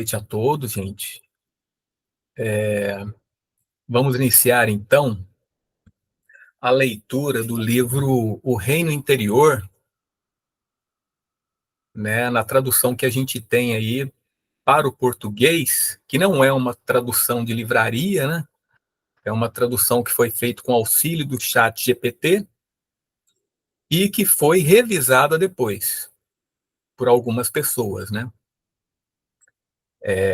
Noite a todos, gente. Vamos iniciar então a leitura do livro O Reino Interior, né, na tradução que a gente tem aí para o português, que não é uma tradução de livraria, né? É uma tradução que foi feita com auxílio do chat GPT e que foi revisada depois por algumas pessoas, né?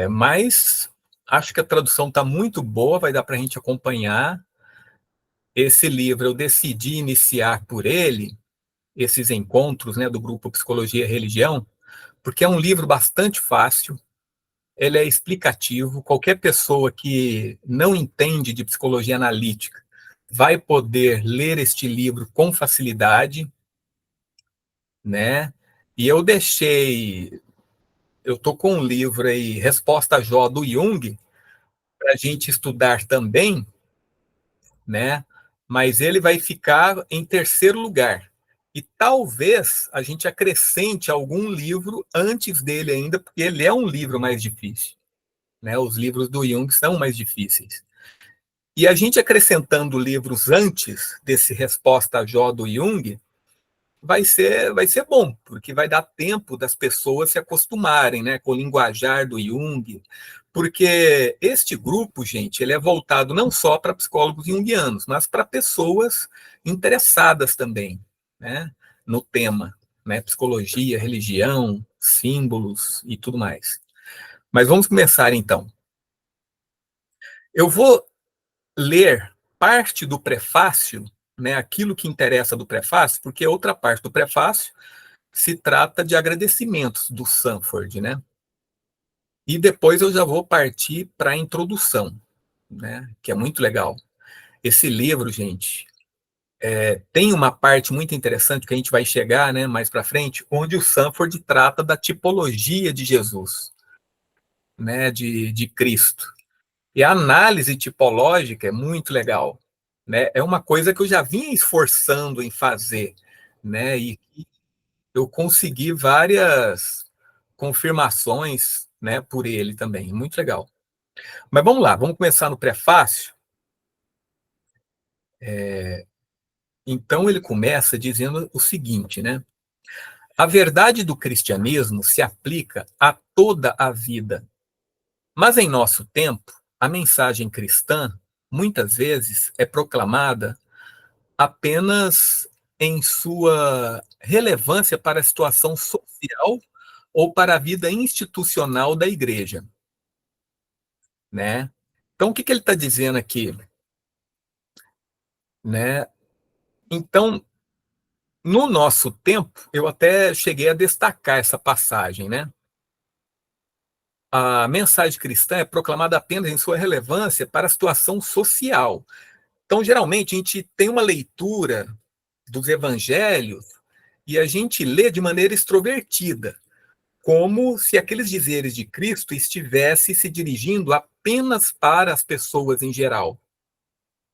Mas acho que a tradução está muito boa, vai dar para a gente acompanhar. Esse livro eu decidi iniciar por ele, esses encontros, né, do grupo Psicologia e Religião, porque é um livro bastante fácil, ele é explicativo, qualquer pessoa que não entende de psicologia analítica vai poder ler este livro com facilidade, né? E eu tô com um livro aí, Resposta a Jó, do Jung, para a gente estudar também, né? Mas ele vai ficar em terceiro lugar. E talvez a gente acrescente algum livro antes dele ainda, porque ele é um livro mais difícil, né? Os livros do Jung são mais difíceis. E a gente acrescentando livros antes desse Resposta a Jó do Jung, vai ser bom, porque vai dar tempo das pessoas se acostumarem, né, com o linguajar do Jung, porque este grupo, gente, ele é voltado não só para psicólogos junguianos, mas para pessoas interessadas também, né, no tema, né, psicologia, religião, símbolos e tudo mais. Mas vamos começar então. Eu vou ler parte do prefácio, né, aquilo que interessa do prefácio, porque outra parte do prefácio se trata de agradecimentos do Sanford, né? E depois eu já vou partir para a introdução, né? Que é muito legal. Esse livro, gente, tem uma parte muito interessante que a gente vai chegar, né, mais para frente, onde o Sanford trata da tipologia de Jesus, né, de Cristo. E a análise tipológica é muito legal, né? É uma coisa que eu já vinha esforçando em fazer, né? E eu consegui várias confirmações, né, por ele também, muito legal. Mas vamos lá, vamos começar no prefácio. Então ele começa dizendo o seguinte, né? A verdade do cristianismo se aplica a toda a vida, mas em nosso tempo, a mensagem cristã muitas vezes é proclamada apenas em sua relevância para a situação social ou para a vida institucional da igreja, né? Então, o que ele está dizendo aqui, né? Então, no nosso tempo, eu até cheguei a destacar essa passagem, né? A mensagem cristã é proclamada apenas em sua relevância para a situação social. Então, geralmente, a gente tem uma leitura dos evangelhos e a gente lê de maneira extrovertida, como se aqueles dizeres de Cristo estivesse se dirigindo apenas para as pessoas em geral,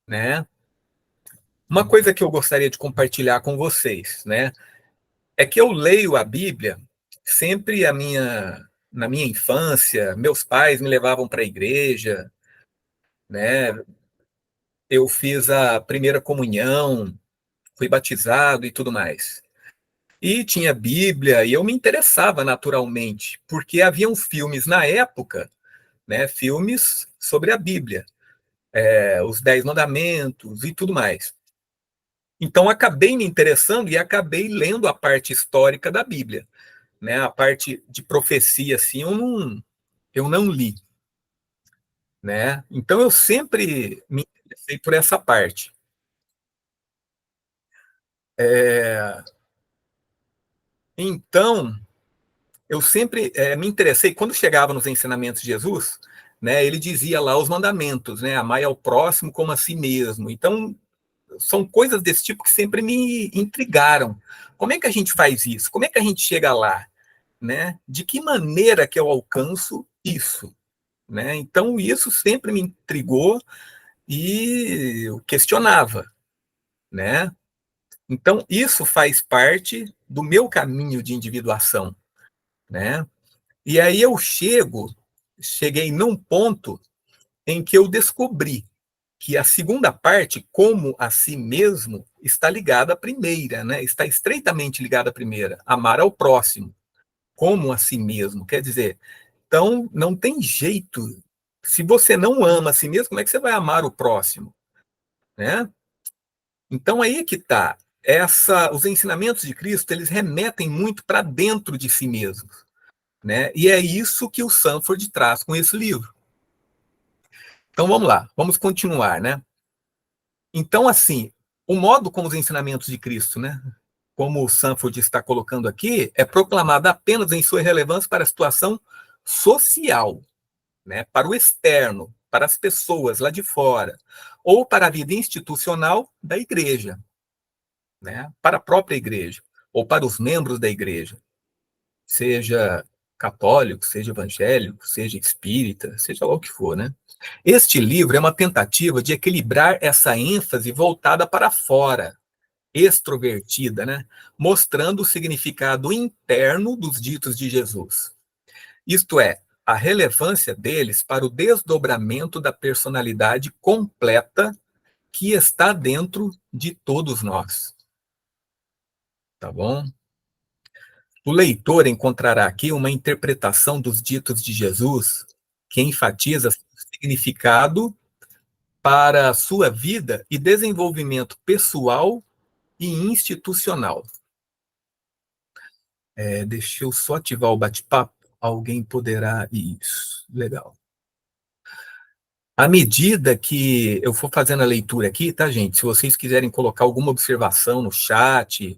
né? Uma coisa que eu gostaria de compartilhar com vocês, né, é que eu leio a Bíblia sempre na minha infância, meus pais me levavam para a igreja, né? Eu fiz a primeira comunhão, fui batizado e tudo mais. E tinha Bíblia e eu me interessava naturalmente, porque haviam filmes na época, né, filmes sobre a Bíblia, os Dez Mandamentos e tudo mais. Então acabei me interessando e acabei lendo a parte histórica da Bíblia, né? A parte de profecia assim eu não li, né? Então eu sempre me interessei por essa parte. É, então eu sempre me interessei quando chegava nos ensinamentos de Jesus, né? Ele dizia lá os mandamentos, né? Amai ao próximo como a si mesmo. Então são coisas desse tipo que sempre me intrigaram. Como é que a gente faz isso? Como é que a gente chega lá? Né? De que maneira que eu alcanço isso? Né? Então, isso sempre me intrigou e eu questionava. Né? Então, isso faz parte do meu caminho de individuação. Né? E aí eu chego cheguei num ponto em que eu descobri que a segunda parte, como a si mesmo, está ligada à primeira, né? Está estreitamente ligada à primeira, amar ao próximo, como a si mesmo. Quer dizer, então não tem jeito. Se você não ama a si mesmo, como é que você vai amar o próximo, né? Então aí é que está. Os ensinamentos de Cristo, eles remetem muito para dentro de si mesmo, né? E é isso que o Sanford traz com esse livro. Então vamos lá, vamos continuar, né? Então, assim, o modo como os ensinamentos de Cristo, né, como o Sanford está colocando aqui, é proclamado apenas em sua relevância para a situação social, né, para o externo, para as pessoas lá de fora, ou para a vida institucional da igreja, né, para a própria igreja, ou para os membros da igreja, seja católico, seja evangélico, seja espírita, seja lá o que for, né? Este livro é uma tentativa de equilibrar essa ênfase voltada para fora, extrovertida, né? Mostrando o significado interno dos ditos de Jesus. Isto é, a relevância deles para o desdobramento da personalidade completa que está dentro de todos nós. Tá bom? O leitor encontrará aqui uma interpretação dos ditos de Jesus que enfatiza o significado para a sua vida e desenvolvimento pessoal e institucional. Deixa eu só ativar o bate-papo. Alguém poderá. Isso, legal. À medida que eu for fazendo a leitura aqui, tá, gente? Se vocês quiserem colocar alguma observação no chat,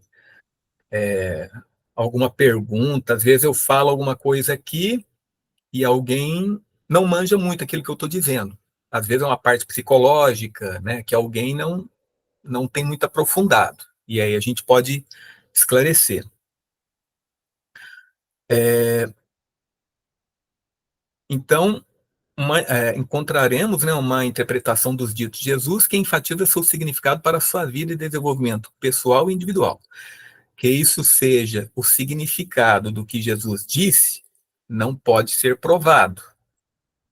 alguma pergunta, às vezes eu falo alguma coisa aqui e alguém não manja muito aquilo que eu estou dizendo. Às vezes é uma parte psicológica, né, que alguém não tem muito aprofundado. E aí a gente pode esclarecer. Então, encontraremos, né, uma interpretação dos ditos de Jesus que enfatiza seu significado para a sua vida e desenvolvimento pessoal e individual. Que isso seja o significado do que Jesus disse, não pode ser provado,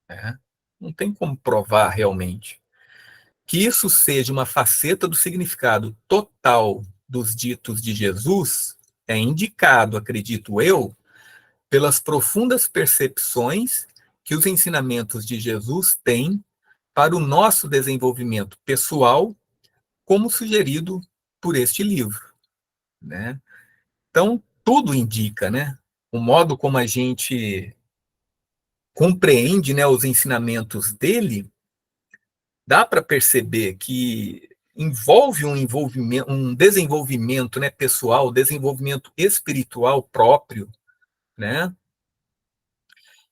né? Não tem como provar realmente. Que isso seja uma faceta do significado total dos ditos de Jesus é indicado, acredito eu, pelas profundas percepções que os ensinamentos de Jesus têm para o nosso desenvolvimento pessoal, como sugerido por este livro, né? Então, tudo indica, né? O modo como a gente compreende, né, os ensinamentos dele, dá para perceber que envolve um desenvolvimento, né, pessoal, desenvolvimento espiritual próprio, né?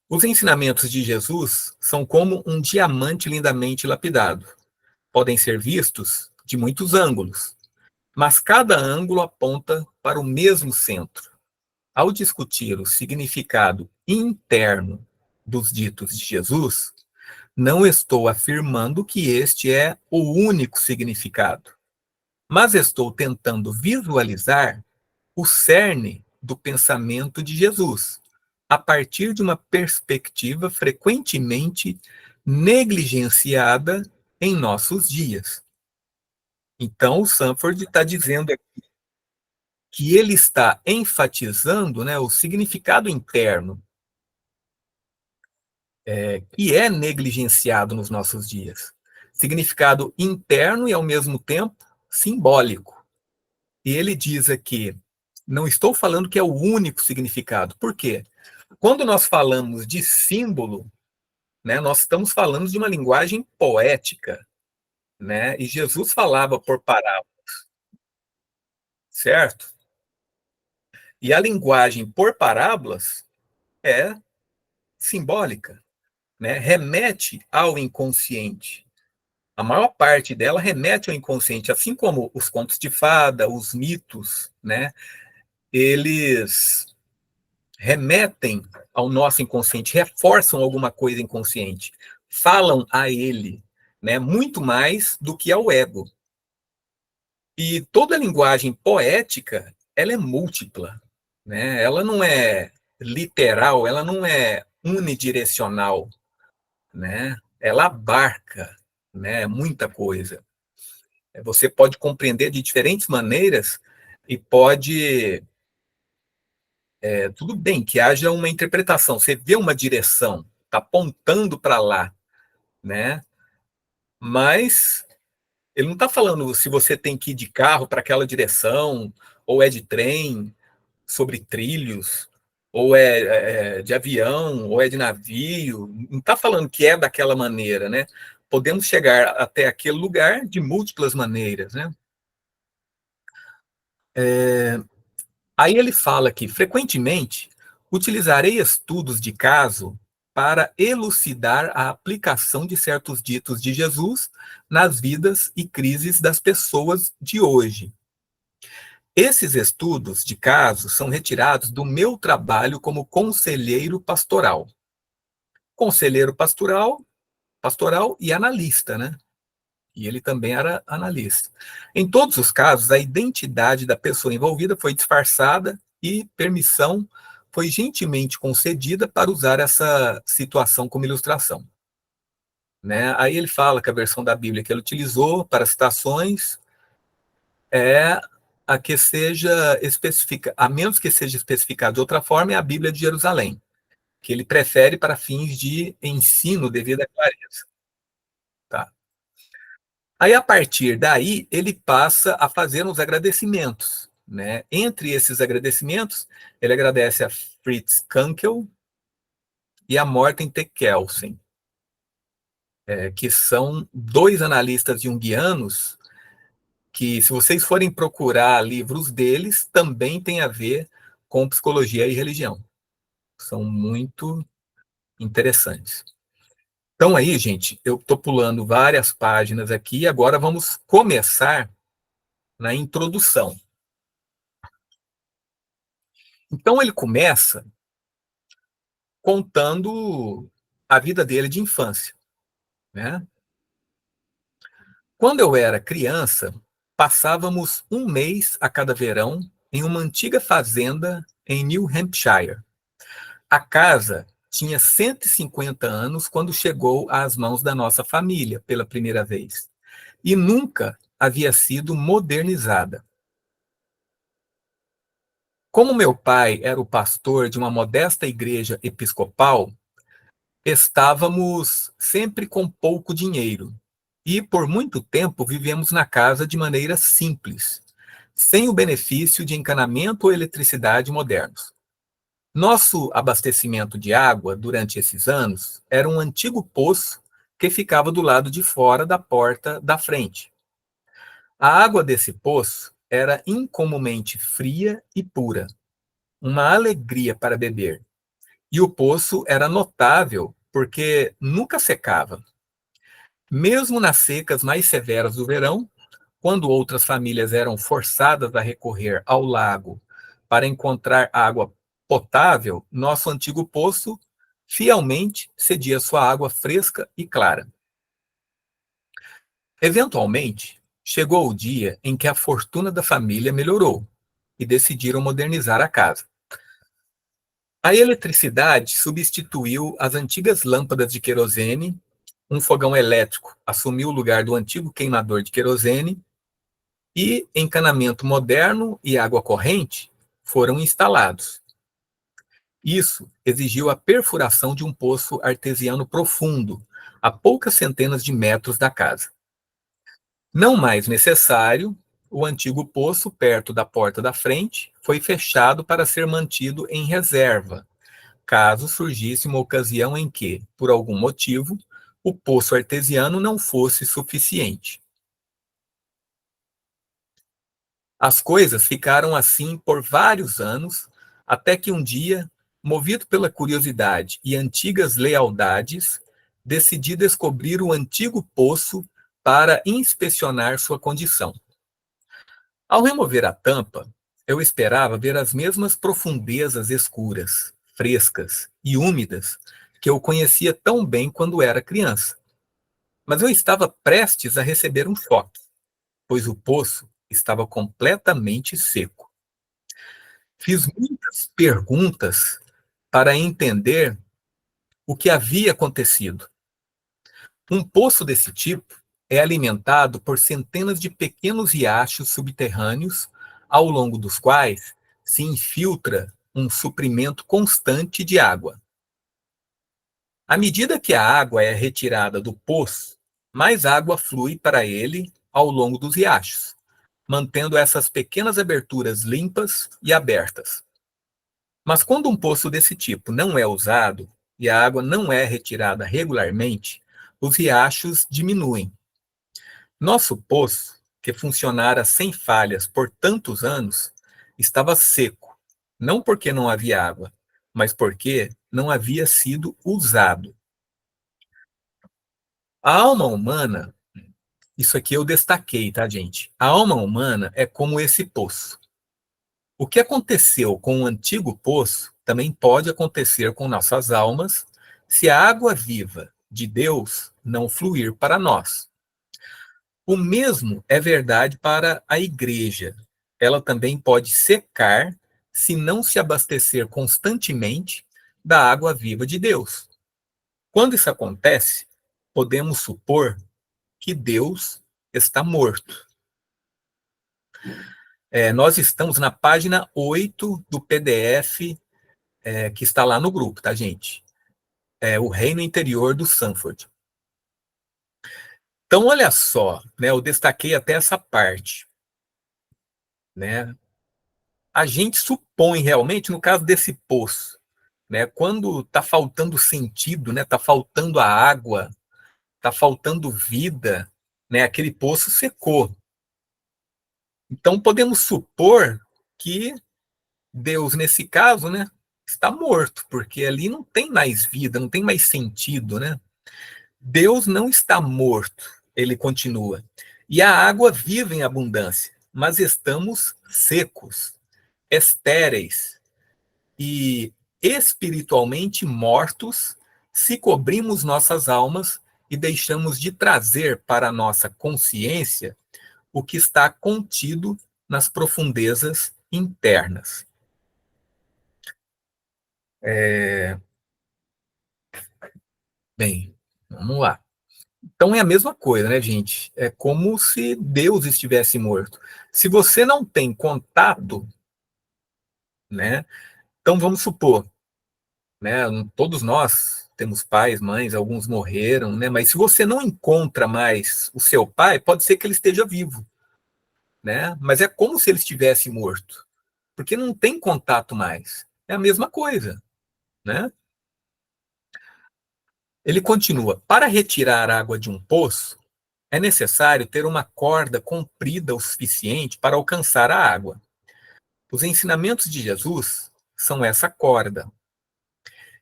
Os ensinamentos de Jesus são como um diamante lindamente lapidado. Podem ser vistos de muitos ângulos, mas cada ângulo aponta para o mesmo centro. Ao discutir o significado interno dos ditos de Jesus, não estou afirmando que este é o único significado, mas estou tentando visualizar o cerne do pensamento de Jesus, a partir de uma perspectiva frequentemente negligenciada em nossos dias. Então, o Sanford está dizendo que ele está enfatizando, né, o significado interno, que é negligenciado nos nossos dias. Significado interno e, ao mesmo tempo, simbólico. E ele diz aqui, não estou falando que é o único significado. Por quê? Quando nós falamos de símbolo, né, nós estamos falando de uma linguagem poética, né? E Jesus falava por parábola, certo? E a linguagem por parábolas é simbólica, né? Remete ao inconsciente. A maior parte dela remete ao inconsciente, assim como os contos de fada, os mitos, né? Eles remetem ao nosso inconsciente, reforçam alguma coisa inconsciente, falam a ele, né? Muito mais do que ao ego. E toda linguagem poética, ela é múltipla, né? Ela não é literal, ela não é unidirecional, né? Ela abarca, né, muita coisa. Você pode compreender de diferentes maneiras e pode, tudo bem que haja uma interpretação. Você vê uma direção, está apontando para lá, né? Mas ele não está falando se você tem que ir de carro para aquela direção, ou é de trem, sobre trilhos, ou é de avião, ou é de navio. Não está falando que é daquela maneira, né? Podemos chegar até aquele lugar de múltiplas maneiras, né? Aí ele fala que, frequentemente, utilizarei estudos de caso para elucidar a aplicação de certos ditos de Jesus nas vidas e crises das pessoas de hoje. Esses estudos de caso são retirados do meu trabalho como conselheiro pastoral. Conselheiro pastoral e analista, né? E ele também era analista. Em todos os casos, a identidade da pessoa envolvida foi disfarçada e permissão foi gentilmente concedida para usar essa situação como ilustração. Né? Aí ele fala que a versão da Bíblia que ele utilizou para citações é a que seja especificada, a menos que seja especificado de outra forma, é a Bíblia de Jerusalém, que ele prefere para fins de ensino devido à clareza. Tá? Aí, a partir daí, ele passa a fazer uns agradecimentos. Né? Entre esses agradecimentos, ele agradece a Fritz Kunkel e a Morten T. Kelsen, que são dois analistas junguianos que, se vocês forem procurar livros deles, também tem a ver com psicologia e religião. São muito interessantes. Então aí, gente, eu estou pulando várias páginas aqui, agora vamos começar na introdução. Então ele começa contando a vida dele de infância, né? Quando eu era criança, passávamos um mês a cada verão em uma antiga fazenda em New Hampshire. A casa tinha 150 anos quando chegou às mãos da nossa família pela primeira vez e nunca havia sido modernizada. Como meu pai era o pastor de uma modesta igreja episcopal, estávamos sempre com pouco dinheiro e, por muito tempo, vivemos na casa de maneira simples, sem o benefício de encanamento ou eletricidade modernos. Nosso abastecimento de água durante esses anos era um antigo poço que ficava do lado de fora da porta da frente. A água desse poço era incomumente fria e pura, uma alegria para beber. E o poço era notável porque nunca secava. Mesmo nas secas mais severas do verão, quando outras famílias eram forçadas a recorrer ao lago para encontrar água potável, nosso antigo poço fielmente cedia sua água fresca e clara. Eventualmente, chegou o dia em que a fortuna da família melhorou e decidiram modernizar a casa. A eletricidade substituiu as antigas lâmpadas de querosene, um fogão elétrico assumiu o lugar do antigo queimador de querosene e encanamento moderno e água corrente foram instalados. Isso exigiu a perfuração de um poço artesiano profundo, a poucas centenas de metros da casa. Não mais necessário, o antigo poço, perto da porta da frente, foi fechado para ser mantido em reserva, caso surgisse uma ocasião em que, por algum motivo, o poço artesiano não fosse suficiente. As coisas ficaram assim por vários anos, até que um dia, movido pela curiosidade e antigas lealdades, decidi descobrir o antigo poço para inspecionar sua condição. Ao remover a tampa, eu esperava ver as mesmas profundezas escuras, frescas e úmidas que eu conhecia tão bem quando era criança. Mas eu estava prestes a receber um choque, pois o poço estava completamente seco. Fiz muitas perguntas para entender o que havia acontecido. Um poço desse tipo é alimentado por centenas de pequenos riachos subterrâneos, ao longo dos quais se infiltra um suprimento constante de água. À medida que a água é retirada do poço, mais água flui para ele ao longo dos riachos, mantendo essas pequenas aberturas limpas e abertas. Mas quando um poço desse tipo não é usado e a água não é retirada regularmente, os riachos diminuem. Nosso poço, que funcionara sem falhas por tantos anos, estava seco, não porque não havia água, mas porque não havia sido usado. A alma humana, isso aqui eu destaquei, tá, gente? A alma humana é como esse poço. O que aconteceu com o antigo poço também pode acontecer com nossas almas se a água viva de Deus não fluir para nós. O mesmo é verdade para a igreja. Ela também pode secar se não se abastecer constantemente da água viva de Deus. Quando isso acontece, podemos supor que Deus está morto. Nós estamos na página 8 do PDF que está lá no grupo, tá, gente? O reino interior do Sanford. Então, olha só, né, eu destaquei até essa parte, né? A gente supõe realmente, no caso desse poço, né, quando está faltando sentido, né, está faltando a água, está faltando vida, né, aquele poço secou. Então, podemos supor que Deus, nesse caso, né, está morto, porque ali não tem mais vida, não tem mais sentido, né? Deus não está morto, ele continua. E a água vive em abundância, mas estamos secos, estéreis e espiritualmente mortos se cobrimos nossas almas e deixamos de trazer para a nossa consciência o que está contido nas profundezas internas. Bem, vamos lá. Então é a mesma coisa, né, gente? É como se Deus estivesse morto. Se você não tem contato, né? Então vamos supor, né? Todos nós temos pais, mães, alguns morreram, né? Mas se você não encontra mais o seu pai, pode ser que ele esteja vivo, né? Mas é como se ele estivesse morto, porque não tem contato mais. É a mesma coisa, né? Ele continua: para retirar água de um poço, é necessário ter uma corda comprida o suficiente para alcançar a água. Os ensinamentos de Jesus são essa corda.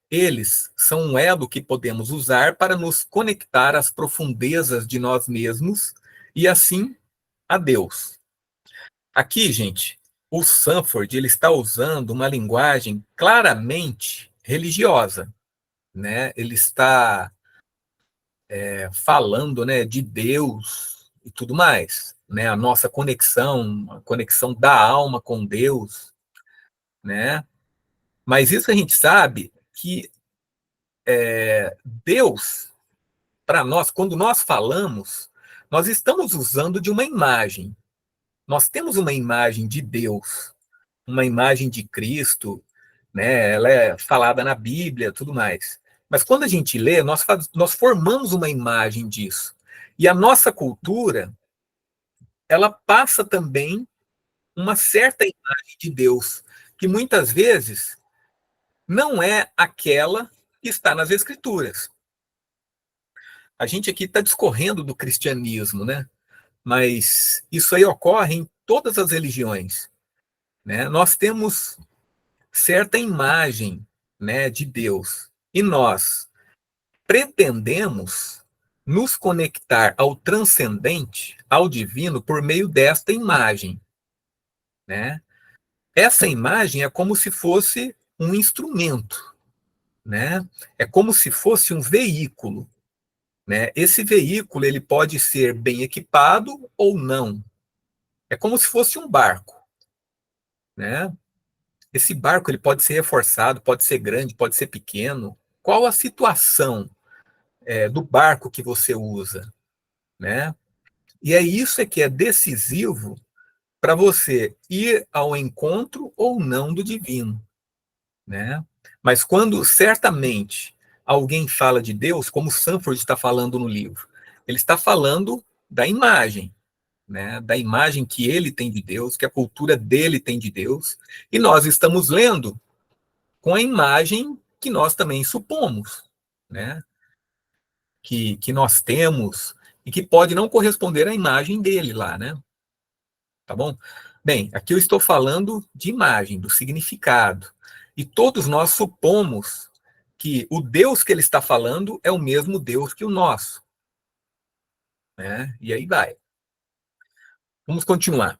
Eles são um elo que podemos usar para nos conectar às profundezas de nós mesmos e assim a Deus. Aqui, gente, o Sanford ele está usando uma linguagem claramente religiosa, né? Ele está falando, né, de Deus e tudo mais, né? A nossa conexão, a conexão da alma com Deus, né? Mas isso a gente sabe que Deus, para nós, quando nós falamos, nós estamos usando de uma imagem. Nós temos uma imagem de Deus, uma imagem de Cristo, né? Ela é falada na Bíblia, tudo mais. Mas quando a gente lê, nós formamos uma imagem disso. E a nossa cultura, ela passa também uma certa imagem de Deus, que muitas vezes não é aquela que está nas Escrituras. A gente aqui está discorrendo do cristianismo, né? Mas isso aí ocorre em todas as religiões, né? Nós temos certa imagem, né, de Deus e nós pretendemos nos conectar ao transcendente, ao divino, por meio desta imagem, né? Essa imagem é como se fosse um instrumento, né? É como se fosse um veículo, né? Esse veículo ele pode ser bem equipado ou não. É como se fosse um barco, né? Esse barco ele pode ser reforçado, pode ser grande, pode ser pequeno, qual a situação do barco que você usa, né? E é isso que é decisivo para você ir ao encontro ou não do divino, né? Mas quando certamente alguém fala de Deus, como Sanford está falando no livro, ele está falando da imagem, né? Da imagem que ele tem de Deus, que a cultura dele tem de Deus, e nós estamos lendo com a imagem que nós também supomos, né? Que nós temos e que pode não corresponder à imagem dele lá, né? Tá bom? Bem, aqui eu estou falando de imagem, do significado. E todos nós supomos que o Deus que ele está falando é o mesmo Deus que o nosso, né? E aí vai. Vamos continuar.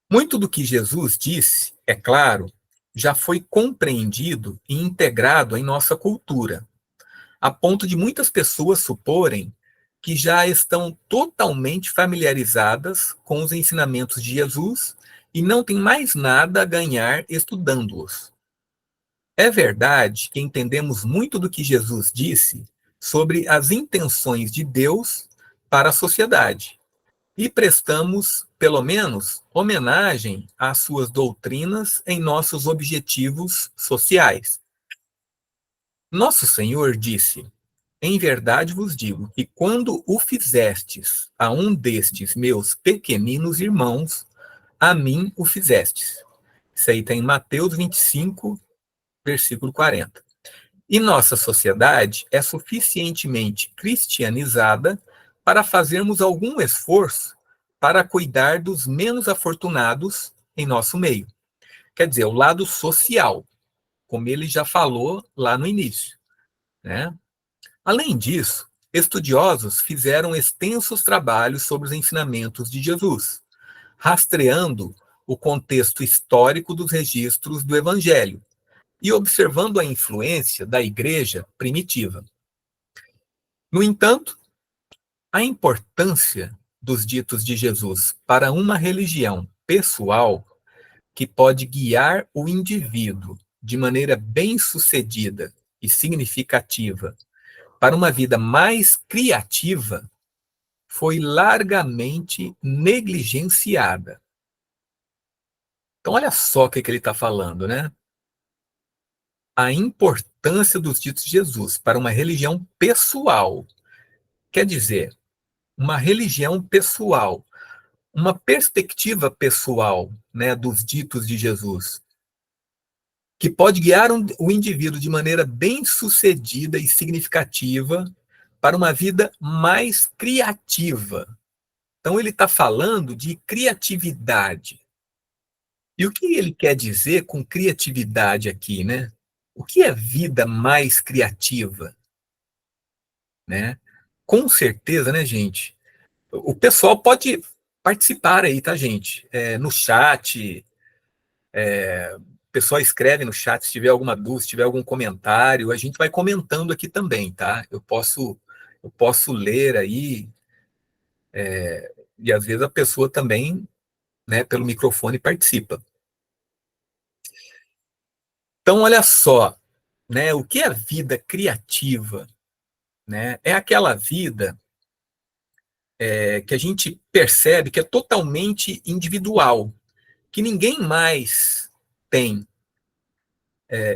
Muito do que Jesus disse, é claro, já foi compreendido e integrado em nossa cultura, a ponto de muitas pessoas suporem que já estão totalmente familiarizadas com os ensinamentos de Jesus e não tem mais nada a ganhar estudando-os. É verdade que entendemos muito do que Jesus disse sobre as intenções de Deus para a sociedade e prestamos, pelo menos, homenagem às suas doutrinas em nossos objetivos sociais. Nosso Senhor disse: Em verdade vos digo que quando o fizestes a um destes meus pequeninos irmãos, a mim o fizestes. Isso aí está em Mateus 25, versículo 40. E nossa sociedade é suficientemente cristianizada para fazermos algum esforço para cuidar dos menos afortunados em nosso meio. Quer dizer, o lado social, como ele já falou lá no início, né? Além disso, estudiosos fizeram extensos trabalhos sobre os ensinamentos de Jesus, rastreando o contexto histórico dos registros do Evangelho e observando a influência da igreja primitiva. No entanto, a importância dos ditos de Jesus para uma religião pessoal que pode guiar o indivíduo de maneira bem-sucedida e significativa para uma vida mais criativa foi largamente negligenciada. Então, olha só o que ele está falando, né? A importância dos ditos de Jesus para uma religião pessoal. Quer dizer, uma religião pessoal, uma perspectiva pessoal, né, dos ditos de Jesus, que pode guiar o indivíduo de maneira bem-sucedida e significativa para uma vida mais criativa. Então, ele está falando de criatividade. E o que ele quer dizer com criatividade aqui, né? O que é vida mais criativa, né? Com certeza, né, gente? O pessoal pode participar aí, tá, gente? No chat, o pessoal escreve no chat se tiver alguma dúvida, se tiver algum comentário, a gente vai comentando aqui também, tá? Eu posso ler aí, e às vezes a pessoa também, né, pelo microfone participa. Então, olha só, né, o que é vida criativa, né? É aquela vida que a gente percebe que é totalmente individual, que ninguém mais tem.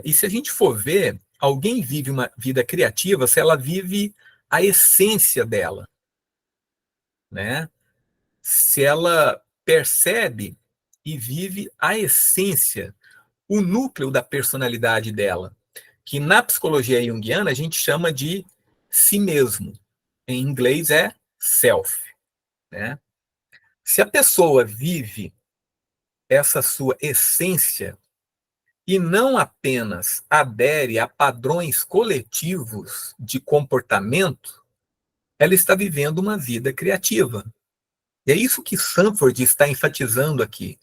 E se a gente for ver, alguém vive uma vida criativa se ela vive a essência dela, né? Se ela percebe e vive a essência, o núcleo da personalidade dela, que na psicologia junguiana a gente chama de si mesmo. Em inglês é self, né? Se a pessoa vive essa sua essência e não apenas adere a padrões coletivos de comportamento, ela está vivendo uma vida criativa. E é isso que Sanford está enfatizando aqui,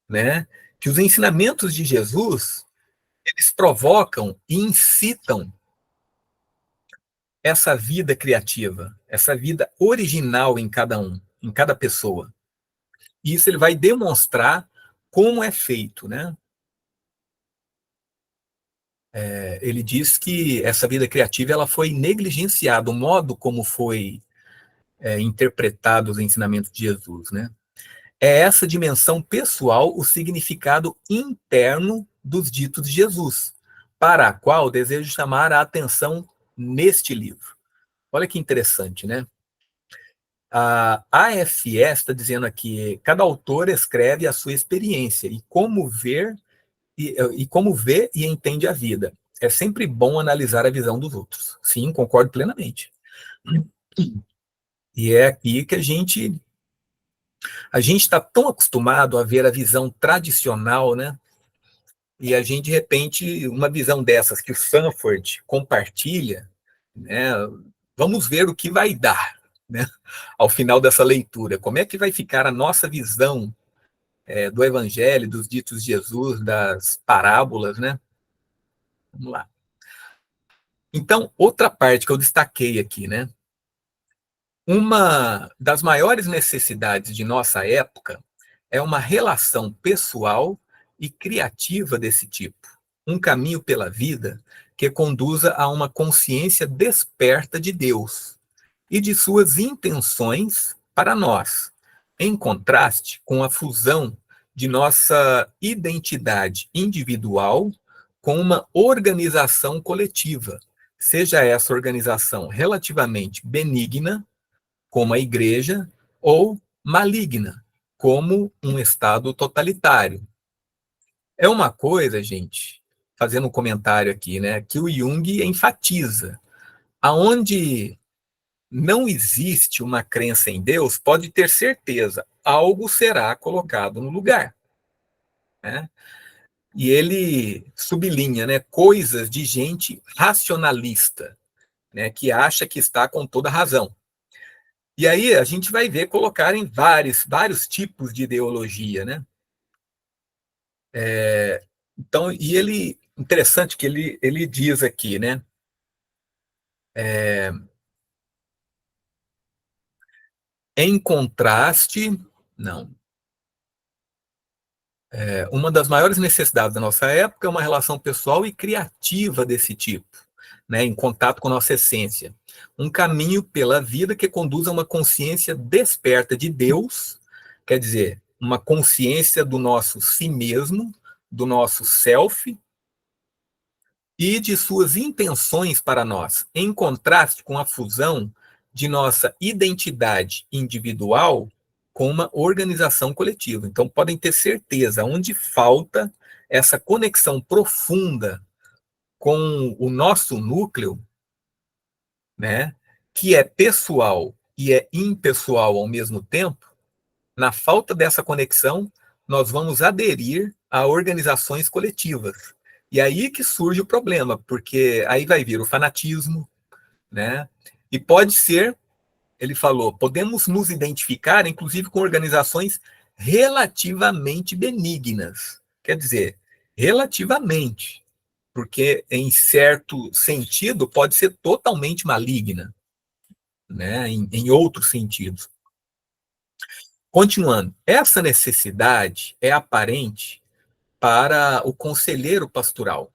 né? Que os ensinamentos de Jesus, eles provocam e incitam essa vida criativa, essa vida original em cada um, em cada pessoa. E isso ele vai demonstrar como é feito, né? Ele diz que essa vida criativa ela foi negligenciada, o modo como foi interpretado os ensinamentos de Jesus, né? É essa dimensão pessoal o significado interno dos ditos de Jesus, para a qual desejo chamar a atenção neste livro. Olha que interessante, né? A AFS está dizendo aqui, cada autor escreve a sua experiência e como vê e entende a vida. É sempre bom analisar a visão dos outros. Sim, concordo plenamente. E é aqui que a gente está tão acostumado a ver a visão tradicional, né? E a gente, de repente, uma visão dessas que o Sanford compartilha, né? Vamos ver o que vai dar, né? Ao final dessa leitura. Como é que vai ficar a nossa visão do Evangelho, dos ditos de Jesus, das parábolas, né? Vamos lá. Então, outra parte que eu destaquei aqui, né? Uma das maiores necessidades de nossa época é uma relação pessoal e criativa desse tipo. Um caminho pela vida que conduza a uma consciência desperta de Deus e de suas intenções para nós, em contraste com a fusão de nossa identidade individual com uma organização coletiva, seja essa organização relativamente benigna como a igreja, ou maligna, como um Estado totalitário. É uma coisa, gente, fazendo um comentário aqui, né, que o Jung enfatiza. Aonde não existe uma crença em Deus, pode ter certeza, algo será colocado no lugar. Né? E ele sublinha, né, coisas de gente racionalista, né, que acha que está com toda razão. E aí a gente vai ver colocar em vários tipos de ideologia, né? Então, e ele, interessante que ele diz aqui, né? Em contraste, não. Uma das maiores necessidades da nossa época é uma relação pessoal e criativa desse tipo, né? Em contato com a nossa essência. Um caminho pela vida que conduz a uma consciência desperta de Deus, quer dizer, uma consciência do nosso si mesmo, do nosso self, e de suas intenções para nós, em contraste com a fusão de nossa identidade individual com uma organização coletiva. Então, podem ter certeza, onde falta essa conexão profunda com o nosso núcleo, né, que é pessoal e é impessoal ao mesmo tempo, na falta dessa conexão, nós vamos aderir a organizações coletivas. E aí que surge o problema, porque aí vai vir o fanatismo, né? E pode ser, ele falou, podemos nos identificar, inclusive, com organizações relativamente benignas. Quer dizer, relativamente, porque em certo sentido pode ser totalmente maligna, né? Em outros sentidos. Continuando, essa necessidade é aparente para o conselheiro pastoral,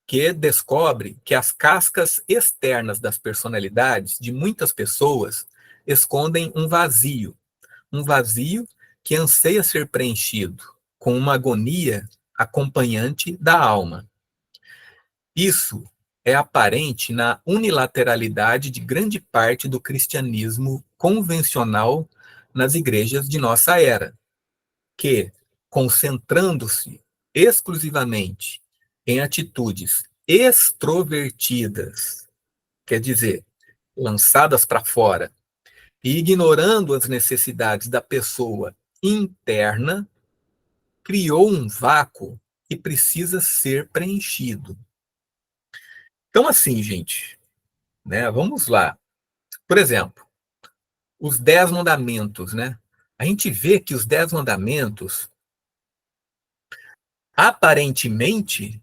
que descobre que as cascas externas das personalidades de muitas pessoas escondem um vazio que anseia ser preenchido com uma agonia acompanhante da alma. Isso é aparente na unilateralidade de grande parte do cristianismo convencional nas igrejas de nossa era, que, concentrando-se exclusivamente em atitudes extrovertidas, quer dizer, lançadas para fora, e ignorando as necessidades da pessoa interna, criou um vácuo que precisa ser preenchido. Então, assim, gente, né, vamos lá. Por exemplo, os 10 mandamentos, né? A gente vê que os 10 mandamentos, aparentemente,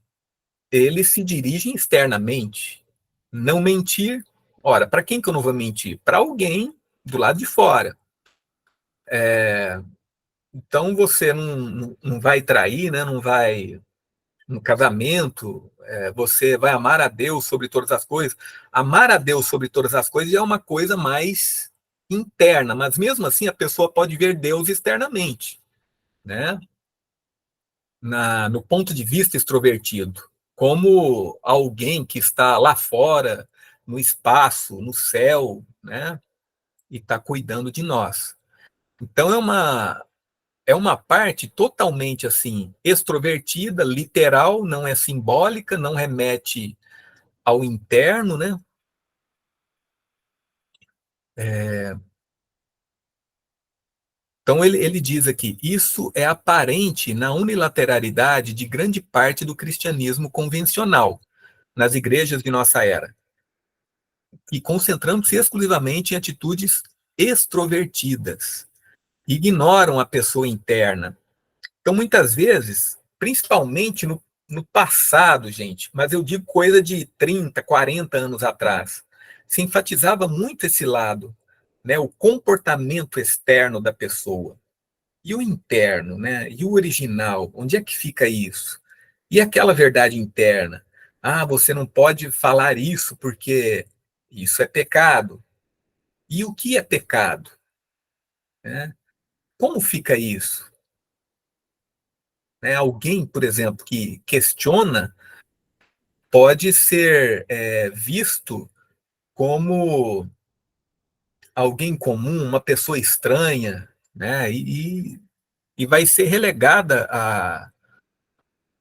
eles se dirigem externamente. Não mentir. Ora, para quem que eu não vou mentir? Para alguém do lado de fora. Então você não vai trair, né? Não vai. no casamento, você vai amar a Deus sobre todas as coisas. Amar a Deus sobre todas as coisas é uma coisa mais interna, mas mesmo assim a pessoa pode ver Deus externamente, né? No ponto de vista extrovertido, como alguém que está lá fora, no espaço, no céu, né? E está cuidando de nós. Então é uma parte totalmente assim extrovertida, literal, não é simbólica, não remete ao interno, né? Então ele diz aqui, isso é aparente na unilateralidade de grande parte do cristianismo convencional nas igrejas de nossa era, e concentrando-se exclusivamente em atitudes extrovertidas, ignoram a pessoa interna. Então, muitas vezes, principalmente no passado, gente, mas eu digo coisa de 30, 40 anos atrás, se enfatizava muito esse lado, né, o comportamento externo da pessoa. E o interno, né? E o original, onde é que fica isso? E aquela verdade interna? Ah, você não pode falar isso porque isso é pecado. E o que é pecado? Né? Como fica isso? Né? Alguém, por exemplo, que questiona pode ser visto como alguém comum, uma pessoa estranha, né? E vai ser relegada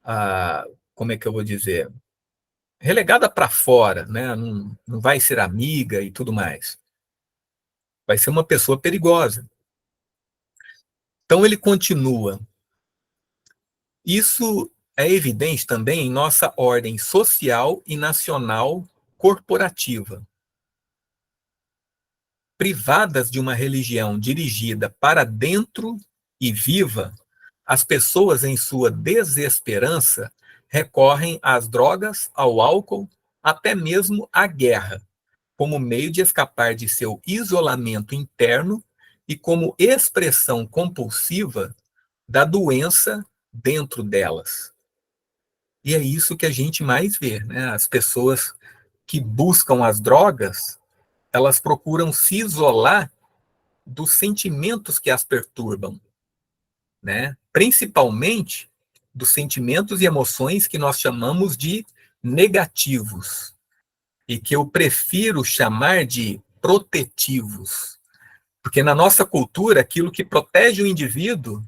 a, como é que eu vou dizer? Relegada para fora, né? Não vai ser amiga e tudo mais. Vai ser uma pessoa perigosa. Então ele continua. Isso é evidente também em nossa ordem social e nacional corporativa. Privadas de uma religião dirigida para dentro e viva, as pessoas, em sua desesperança, recorrem às drogas, ao álcool, até mesmo à guerra, como meio de escapar de seu isolamento interno e como expressão compulsiva da doença dentro delas. E é isso que a gente mais vê, né? As pessoas que buscam as drogas, elas procuram se isolar dos sentimentos que as perturbam, né? Principalmente dos sentimentos e emoções que nós chamamos de negativos e que eu prefiro chamar de protetivos, porque na nossa cultura aquilo que protege o indivíduo,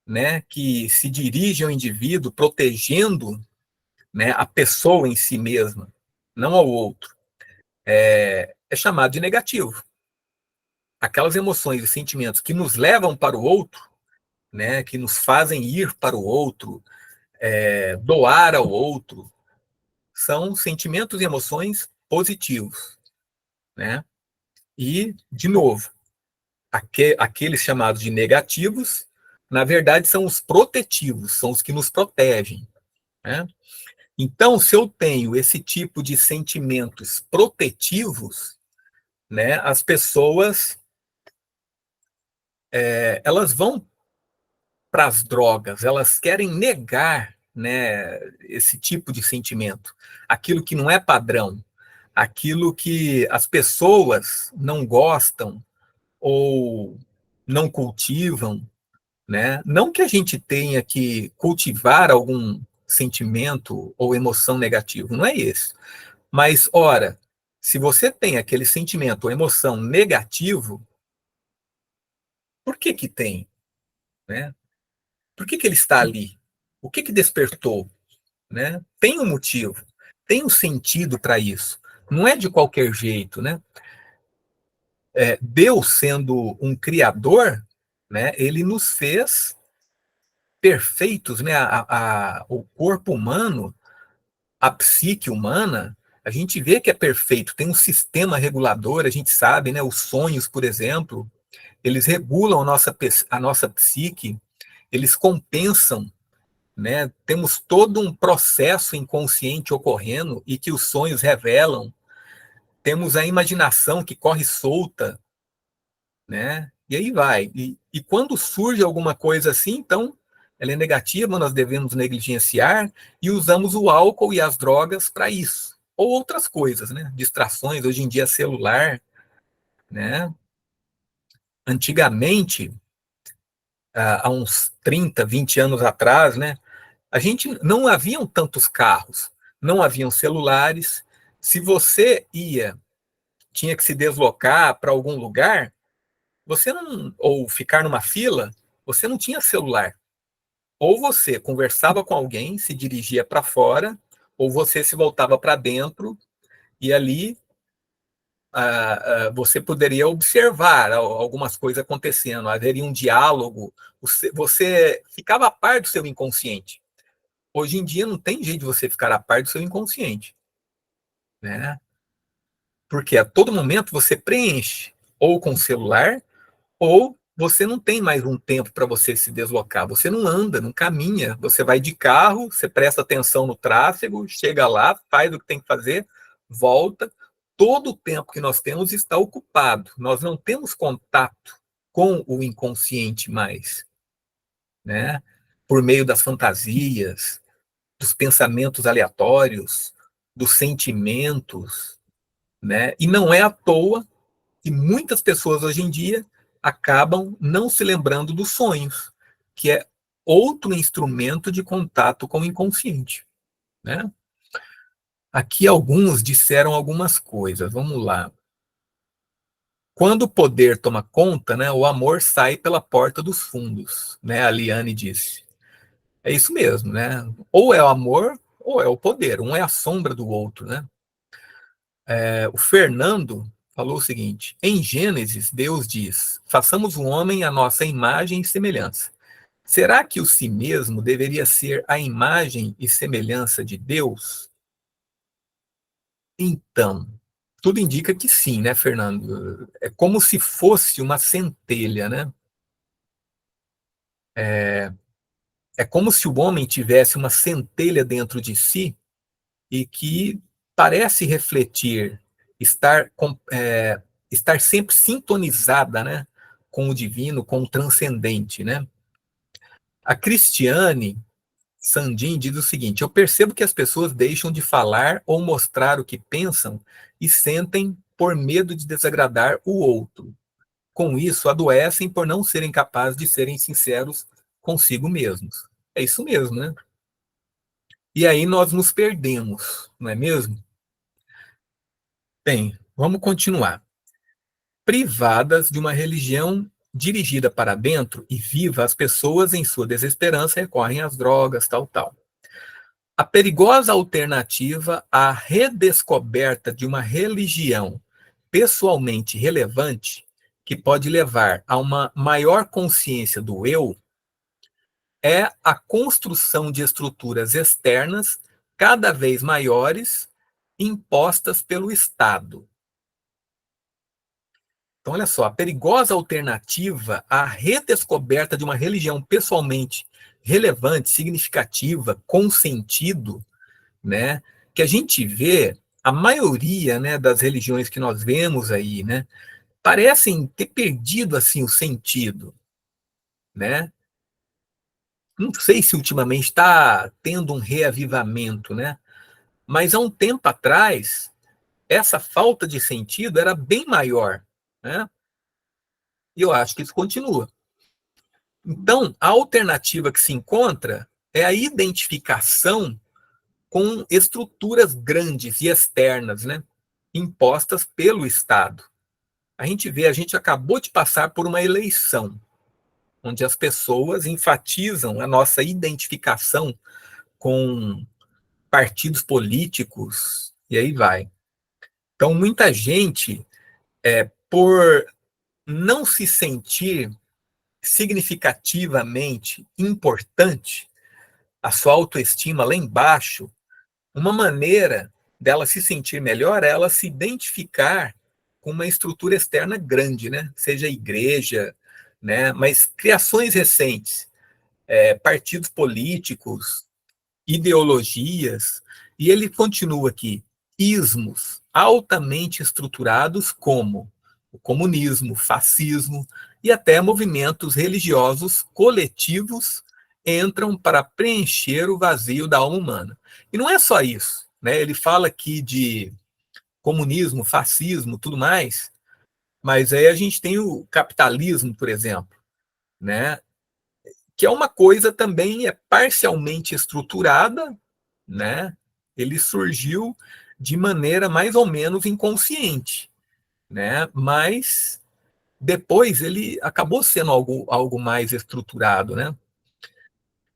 né, que se dirige ao indivíduo protegendo, né, a pessoa em si mesma, não ao outro, é chamado de negativo. Aquelas emoções e sentimentos que nos levam para o outro, né, que nos fazem ir para o outro, doar ao outro, são sentimentos e emoções positivos, né? E, de novo, aqueles chamados de negativos, na verdade, são os protetivos, são os que nos protegem, né? Então, se eu tenho esse tipo de sentimentos protetivos, né, as pessoas elas vão para as drogas, elas querem negar, né, esse tipo de sentimento, aquilo que não é padrão, aquilo que as pessoas não gostam ou não cultivam, né? Não que a gente tenha que cultivar algum sentimento ou emoção negativo, não é isso. Mas, ora, se você tem aquele sentimento ou emoção negativo, por que que tem, né? Por que que ele está ali? O que que despertou, né? Tem um motivo, tem um sentido para isso. Não é de qualquer jeito, né? Deus sendo um criador, né? Ele nos fez perfeitos, né? O corpo humano, a psique humana, a gente vê que é perfeito, tem um sistema regulador, a gente sabe, né? Os sonhos, por exemplo, eles regulam a nossa psique, eles compensam, né? Temos todo um processo inconsciente ocorrendo e que os sonhos revelam. Temos a imaginação que corre solta, né? E aí vai. E quando surge alguma coisa assim, então ela é negativa, nós devemos negligenciar e usamos o álcool e as drogas para isso. Ou outras coisas, né? Distrações, hoje em dia celular, né? Antigamente, há uns 30, 20 anos atrás, né? A gente não haviam tantos carros, não haviam celulares. Se você tinha que se deslocar para algum lugar, você não, ou ficar numa fila, você não tinha celular. Ou você conversava com alguém, se dirigia para fora, ou você se voltava para dentro e ali você poderia observar algumas coisas acontecendo, haveria um diálogo, você ficava a par do seu inconsciente. Hoje em dia não tem jeito de você ficar a par do seu inconsciente, né? Porque a todo momento você preenche ou com o celular ou você não tem mais um tempo para você se deslocar. Você não anda, não caminha. Você vai de carro, você presta atenção no tráfego, chega lá, faz o que tem que fazer, volta. Todo o tempo que nós temos está ocupado. Nós não temos contato com o inconsciente mais, né? Por meio das fantasias, dos pensamentos aleatórios, dos sentimentos, né? E não é à toa que muitas pessoas hoje em dia acabam não se lembrando dos sonhos, que é outro instrumento de contato com o inconsciente, né? Aqui alguns disseram algumas coisas. Vamos lá. Quando o poder toma conta, né, o amor sai pela porta dos fundos, né? A Liane disse. É isso mesmo, né? Ou é o amor ou é o poder. Um é a sombra do outro, né? O Fernando falou o seguinte: em Gênesis, Deus diz: façamos o homem à nossa imagem e semelhança. Será que o si mesmo deveria ser a imagem e semelhança de Deus? Então, tudo indica que sim, né, Fernando? É como se fosse uma centelha, né? É como se o homem tivesse uma centelha dentro de si e que parece refletir, estar, estar sempre sintonizada, né, com o divino, com o transcendente, né? A Cristiane Sandin diz o seguinte: eu percebo que as pessoas deixam de falar ou mostrar o que pensam e sentem por medo de desagradar o outro. Com isso, adoecem por não serem capazes de serem sinceros consigo mesmos. É isso mesmo, né? E aí nós nos perdemos, não é mesmo? Bem, vamos continuar. Privadas de uma religião dirigida para dentro e viva, as pessoas, em sua desesperança, recorrem às drogas, tal, tal. A perigosa alternativa à redescoberta de uma religião pessoalmente relevante, que pode levar a uma maior consciência do eu, é a construção de estruturas externas cada vez maiores impostas pelo Estado. Então, olha só, a perigosa alternativa à redescoberta de uma religião pessoalmente relevante, significativa, com sentido, né? Que a gente vê, a maioria, né, das religiões que nós vemos aí, né, parecem ter perdido assim o sentido, né? Não sei se ultimamente está tendo um reavivamento, né? Mas há um tempo atrás, essa falta de sentido era bem maior, né? E eu acho que isso continua. Então, a alternativa que se encontra é a identificação com estruturas grandes e externas, né, impostas pelo Estado. A gente vê, a gente acabou de passar por uma eleição, onde as pessoas enfatizam a nossa identificação com partidos políticos, e aí vai. Então, muita gente, por não se sentir significativamente importante, a sua autoestima lá embaixo, uma maneira dela se sentir melhor é ela se identificar com uma estrutura externa grande, né? Seja a igreja, né? Mas criações recentes, partidos políticos, ideologias, e ele continua aqui, ismos altamente estruturados como o comunismo, o fascismo e até movimentos religiosos coletivos entram para preencher o vazio da alma humana. E não é só isso, né? Ele fala aqui de comunismo, fascismo, tudo mais, mas aí a gente tem o capitalismo, por exemplo, né? Que é uma coisa também parcialmente estruturada, né? Ele surgiu de maneira mais ou menos inconsciente, né? Mas depois ele acabou sendo algo mais estruturado, né?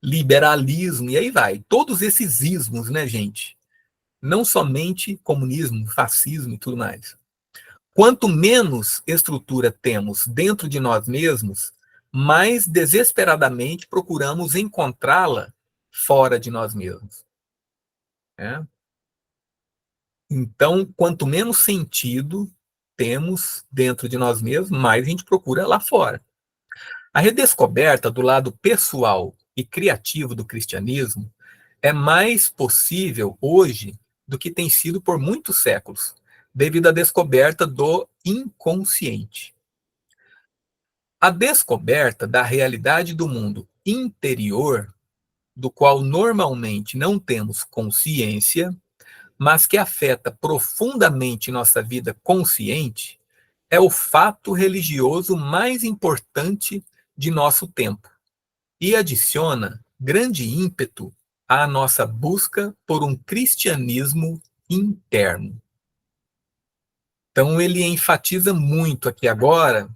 Liberalismo, e aí vai. Todos esses ismos, né, gente? Não somente comunismo, fascismo e tudo mais. Quanto menos estrutura temos dentro de nós mesmos, mais desesperadamente procuramos encontrá-la fora de nós mesmos. Né? Então, quanto menos sentido temos dentro de nós mesmos, mais a gente procura lá fora. A redescoberta do lado pessoal e criativo do cristianismo é mais possível hoje do que tem sido por muitos séculos, devido à descoberta do inconsciente. A descoberta da realidade do mundo interior, do qual normalmente não temos consciência, mas que afeta profundamente nossa vida consciente, é o fato religioso mais importante de nosso tempo e adiciona grande ímpeto à nossa busca por um cristianismo interno. Então, ele enfatiza muito aqui agora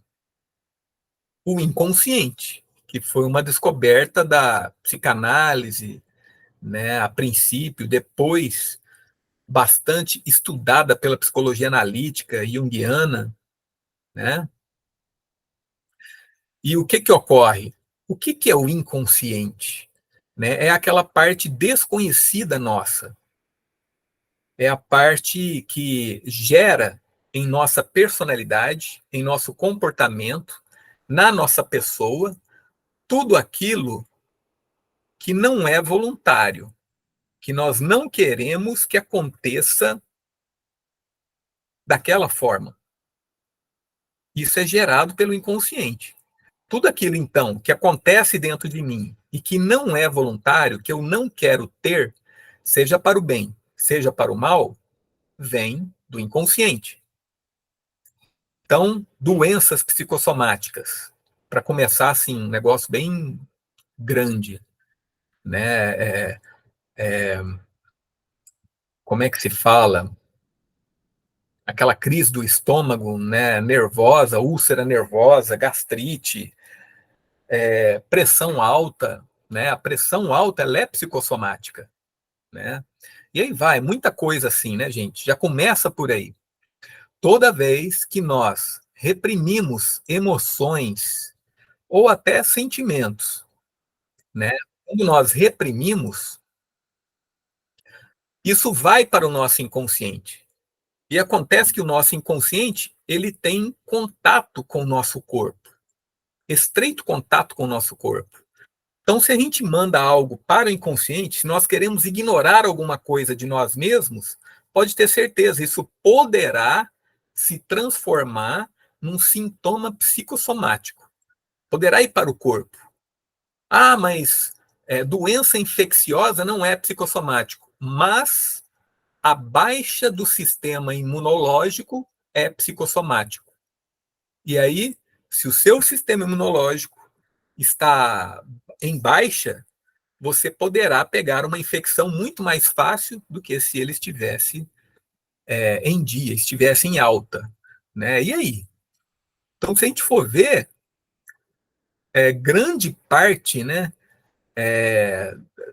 o inconsciente, que foi uma descoberta da psicanálise, né, a princípio, depois bastante estudada pela psicologia analítica junguiana, né? E o que que ocorre? O que que é o inconsciente? Né? É aquela parte desconhecida nossa, é a parte que gera em nossa personalidade, em nosso comportamento, na nossa pessoa, tudo aquilo que não é voluntário, que nós não queremos que aconteça daquela forma. Isso é gerado pelo inconsciente. Tudo aquilo, então, que acontece dentro de mim e que não é voluntário, que eu não quero ter, seja para o bem, seja para o mal, vem do inconsciente. Então, doenças psicossomáticas, para começar assim, um negócio bem grande, né? Como é que se fala? Aquela crise do estômago, né? Nervosa, úlcera nervosa, gastrite, pressão alta, né? A pressão alta ela é psicossomática, né? E aí vai, muita coisa assim, né, gente? Já começa por aí. Toda vez que nós reprimimos emoções ou até sentimentos, né? Quando nós reprimimos, isso vai para o nosso inconsciente. E acontece que o nosso inconsciente, ele tem contato com o nosso corpo, estreito contato com o nosso corpo. Então, se a gente manda algo para o inconsciente, se nós queremos ignorar alguma coisa de nós mesmos, pode ter certeza, isso poderá se transformar num sintoma psicossomático. Poderá ir para o corpo. Ah, mas doença infecciosa não é psicossomático, mas a baixa do sistema imunológico é psicossomático. E aí, se o seu sistema imunológico está em baixa, você poderá pegar uma infecção muito mais fácil do que se ele estivesse em dia, estivesse em alta. Né? E aí? Então, se a gente for ver, grande parte, né,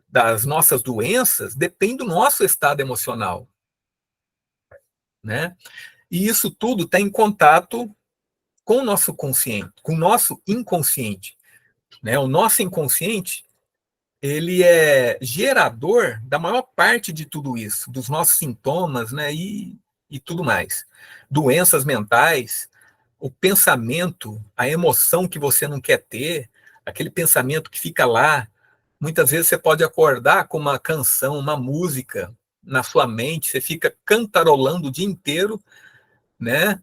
das nossas doenças depende do nosso estado emocional. Né? E isso tudo está em contato com o nosso consciente, com o nosso inconsciente. Né? O nosso inconsciente ele é gerador da maior parte de tudo isso, dos nossos sintomas, né, e tudo mais. Doenças mentais, o pensamento, a emoção que você não quer ter, aquele pensamento que fica lá. Muitas vezes você pode acordar com uma canção, uma música na sua mente, você fica cantarolando o dia inteiro, né?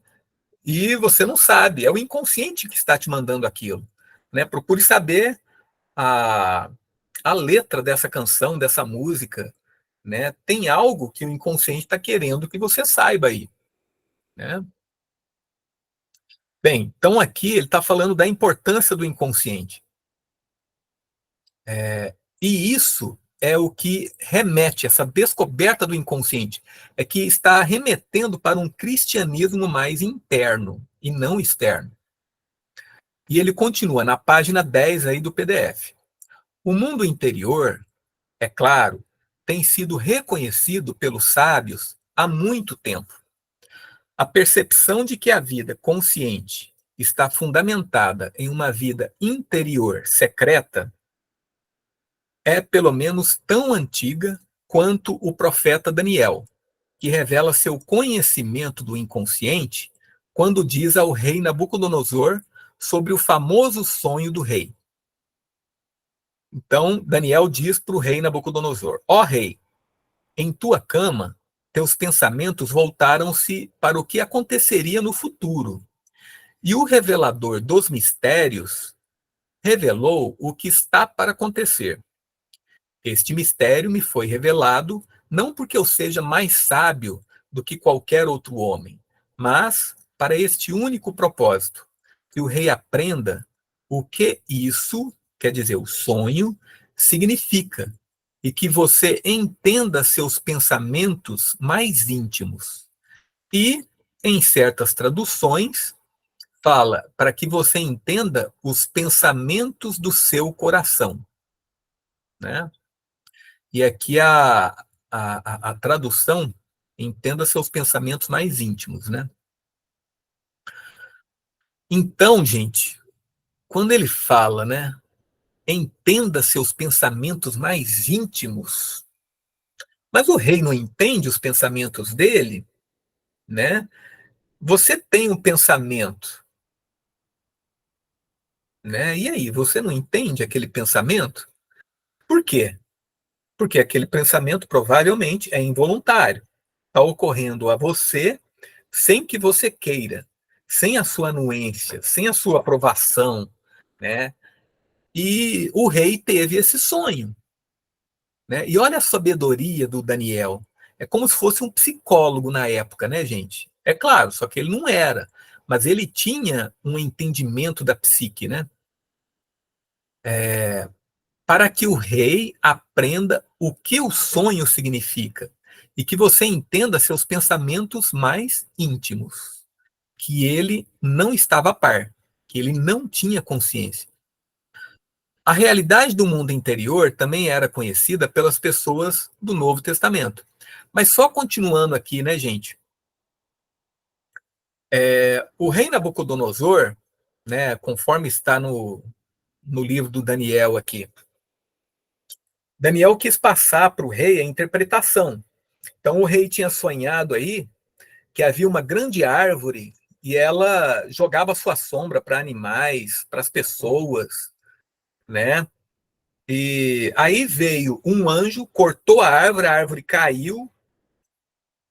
E você não sabe, é o inconsciente que está te mandando aquilo, né? Procure saber a a letra dessa canção, dessa música, né, tem algo que o inconsciente está querendo que você saiba aí, né? Bem, então aqui ele está falando da importância do inconsciente. E isso é o que remete, essa descoberta do inconsciente, é que está remetendo para um cristianismo mais interno e não externo. E ele continua na página 10 aí do PDF. O mundo interior, é claro, tem sido reconhecido pelos sábios há muito tempo. A percepção de que a vida consciente está fundamentada em uma vida interior secreta é pelo menos tão antiga quanto o profeta Daniel, que revela seu conhecimento do inconsciente quando diz ao rei Nabucodonosor sobre o famoso sonho do rei. Então, Daniel diz para o rei Nabucodonosor: Ó rei, em tua cama, teus pensamentos voltaram-se para o que aconteceria no futuro. E o revelador dos mistérios revelou o que está para acontecer. Este mistério me foi revelado não porque eu seja mais sábio do que qualquer outro homem, mas para este único propósito: que o rei aprenda o que isso, quer dizer, o sonho, significa, e que você entenda seus pensamentos mais íntimos. E, em certas traduções, fala para que você entenda os pensamentos do seu coração, né? E aqui a tradução, entenda seus pensamentos mais íntimos, né? Então, gente, quando ele fala, né, entenda seus pensamentos mais íntimos, mas o rei não entende os pensamentos dele, né? Você tem um pensamento, né? E aí, você não entende aquele pensamento? Por quê? Porque aquele pensamento provavelmente é involuntário. Está ocorrendo a você sem que você queira, sem a sua anuência, sem a sua aprovação, né? E o rei teve esse sonho, né? E olha a sabedoria do Daniel. É como se fosse um psicólogo na época, né, gente? É claro, só que ele não era, mas ele tinha um entendimento da psique, né? Para que o rei aprenda o que o sonho significa e que você entenda seus pensamentos mais íntimos, que ele não estava a par, que ele não tinha consciência. A realidade do mundo interior também era conhecida pelas pessoas do Novo Testamento. Mas só continuando aqui, né, gente? O rei Nabucodonosor, né, conforme está no livro do Daniel aqui, Daniel quis passar para o rei a interpretação. Então o rei tinha sonhado aí que havia uma grande árvore e ela jogava sua sombra para animais, para as pessoas, né? E aí veio um anjo, cortou a árvore caiu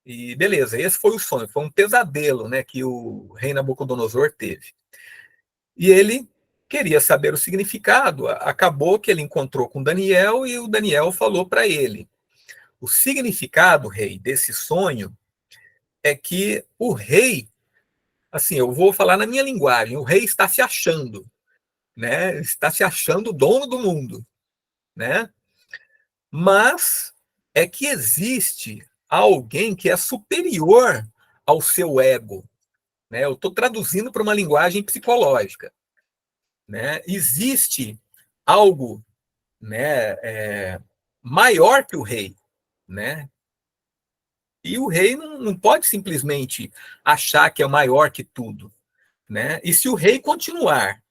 e beleza, esse foi o sonho, foi um pesadelo, né, que o rei Nabucodonosor teve. E ele queria saber o significado, acabou que ele encontrou com Daniel e o Daniel falou para ele: o significado, rei, desse sonho é que o rei, assim, eu vou falar na minha linguagem, o rei está se achando, né? Está se achando o dono do mundo, né? Mas é que existe alguém que é superior ao seu ego, né? Eu estou traduzindo para uma linguagem psicológica, né? Existe algo, né, maior que o rei, né? E o rei não pode simplesmente achar que é maior que tudo, né? E se o rei continuar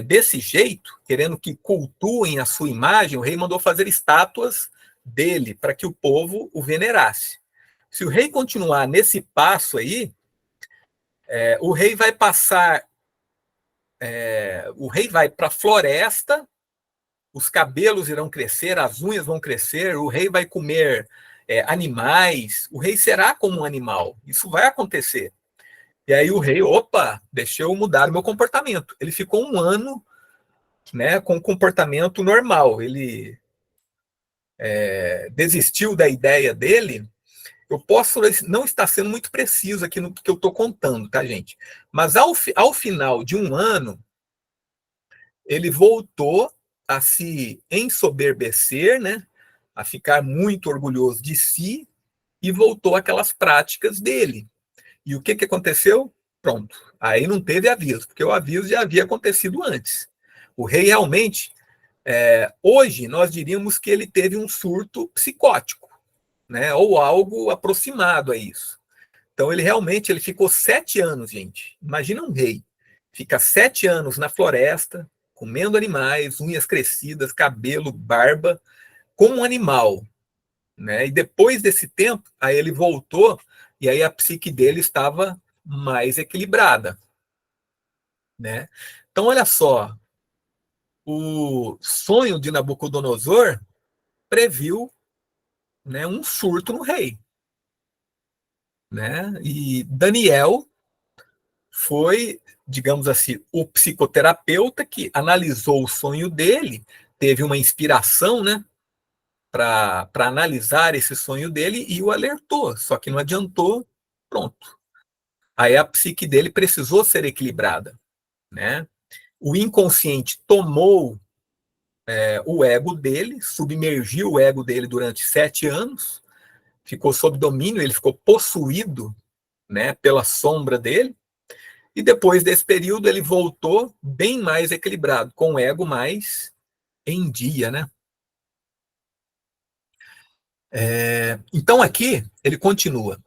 desse jeito, querendo que cultuem a sua imagem, o rei mandou fazer estátuas dele para que o povo o venerasse. Se o rei continuar nesse passo aí, o rei vai passar, o rei vai para a floresta, os cabelos irão crescer, as unhas vão crescer, o rei vai comer animais, o rei será como um animal. Isso vai acontecer. E aí o rei, opa, deixa eu mudar o meu comportamento. Ele ficou um ano, né, com um comportamento normal. Ele desistiu da ideia dele. Eu posso não estar sendo muito preciso aqui no que eu estou contando, tá, gente? Mas ao final de um ano, ele voltou a se ensoberbecer, né? A ficar muito orgulhoso de si e voltou àquelas práticas dele. E o que, que aconteceu? Pronto. Aí não teve aviso, porque o aviso já havia acontecido antes. O rei realmente, hoje, nós diríamos que ele teve um surto psicótico, né? Ou algo aproximado a isso. Então ele ficou 7 anos, gente. Imagina um rei. Fica 7 anos na floresta, comendo animais, unhas crescidas, cabelo, barba, como um animal, né? E depois desse tempo, aí ele voltou e aí a psique dele estava mais equilibrada, né? Então olha só, o sonho de Nabucodonosor previu, né, um surto no rei, né? E Daniel foi, digamos assim, o psicoterapeuta que analisou o sonho dele, teve uma inspiração, né, para analisar esse sonho dele e o alertou, só que não adiantou, pronto. Aí a psique dele precisou ser equilibrada, né? O inconsciente tomou o ego dele, submergiu o ego dele durante 7 anos, ficou sob domínio, ele ficou possuído, né, pela sombra dele. E depois desse período ele voltou bem mais equilibrado, com o ego mais em dia, né? Então aqui ele continua.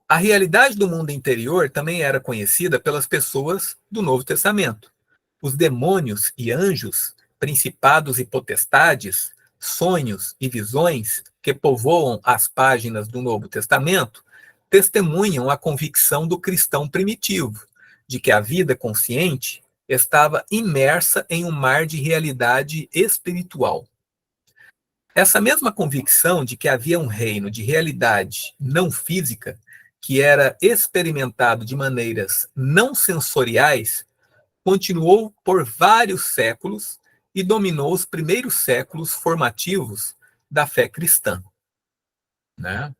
A realidade do mundo interior também era conhecida pelas pessoas do Novo Testamento. Os demônios e anjos, principados e potestades, sonhos e visões que povoam as páginas do Novo Testamento testemunham a convicção do cristão primitivo de que a vida consciente estava imersa em um mar de realidade espiritual. Essa mesma convicção de que havia um reino de realidade não física que era experimentado de maneiras não sensoriais continuou por vários séculos e dominou os primeiros séculos formativos da fé cristã, né?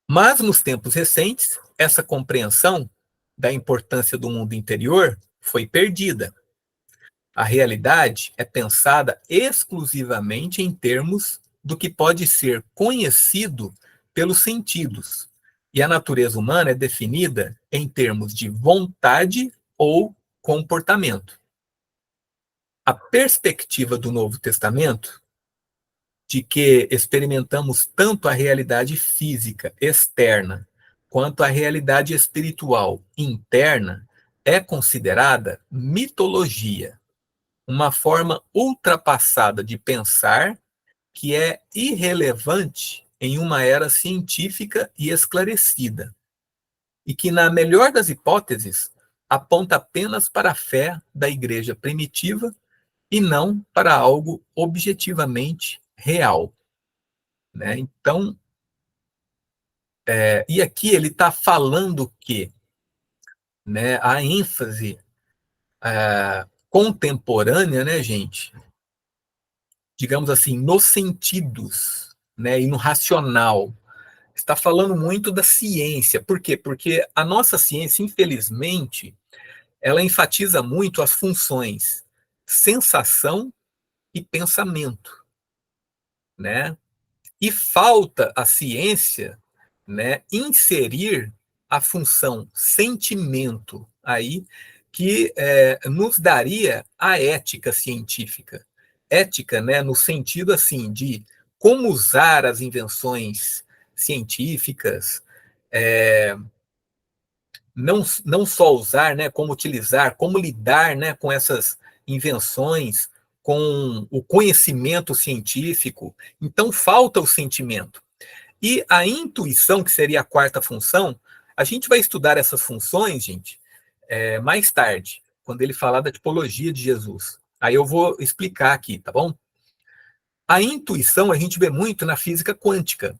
Mas nos tempos recentes, essa compreensão da importância do mundo interior foi perdida. A realidade é pensada exclusivamente em termos do que pode ser conhecido pelos sentidos, e a natureza humana é definida em termos de vontade ou comportamento. A perspectiva do Novo Testamento, de que experimentamos tanto a realidade física externa quanto a realidade espiritual interna, é considerada mitologia, uma forma ultrapassada de pensar que é irrelevante em uma era científica e esclarecida, e que, na melhor das hipóteses, aponta apenas para a fé da igreja primitiva e não para algo objetivamente real, né? Então, e aqui ele está falando que, né, a ênfase contemporânea, né, gente, digamos assim, nos sentidos, né, e no racional. Está falando muito da ciência. Por quê? Porque a nossa ciência, infelizmente, ela enfatiza muito as funções sensação e pensamento, né? E falta a ciência, né, inserir a função sentimento aí, que nos daria a ética científica. Ética, né, no sentido assim de como usar as invenções científicas, não só usar, né, como utilizar, como lidar, né, com essas invenções, com o conhecimento científico. Então falta o sentimento. E a intuição, que seria a quarta função, a gente vai estudar essas funções, gente, mais tarde, quando ele falar da tipologia de Jesus. Aí eu vou explicar aqui, tá bom? A intuição a gente vê muito na física quântica,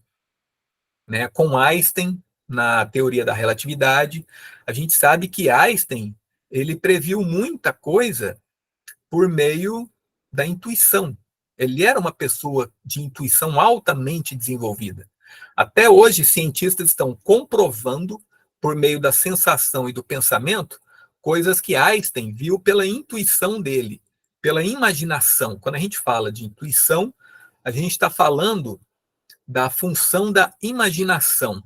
né? Com Einstein, na teoria da relatividade. A gente sabe que Einstein ele previu muita coisa por meio da intuição. Ele era uma pessoa de intuição altamente desenvolvida. Até hoje, cientistas estão comprovando, por meio da sensação e do pensamento, coisas que Einstein viu pela intuição dele, pela imaginação. Quando a gente fala de intuição, a gente está falando da função da imaginação.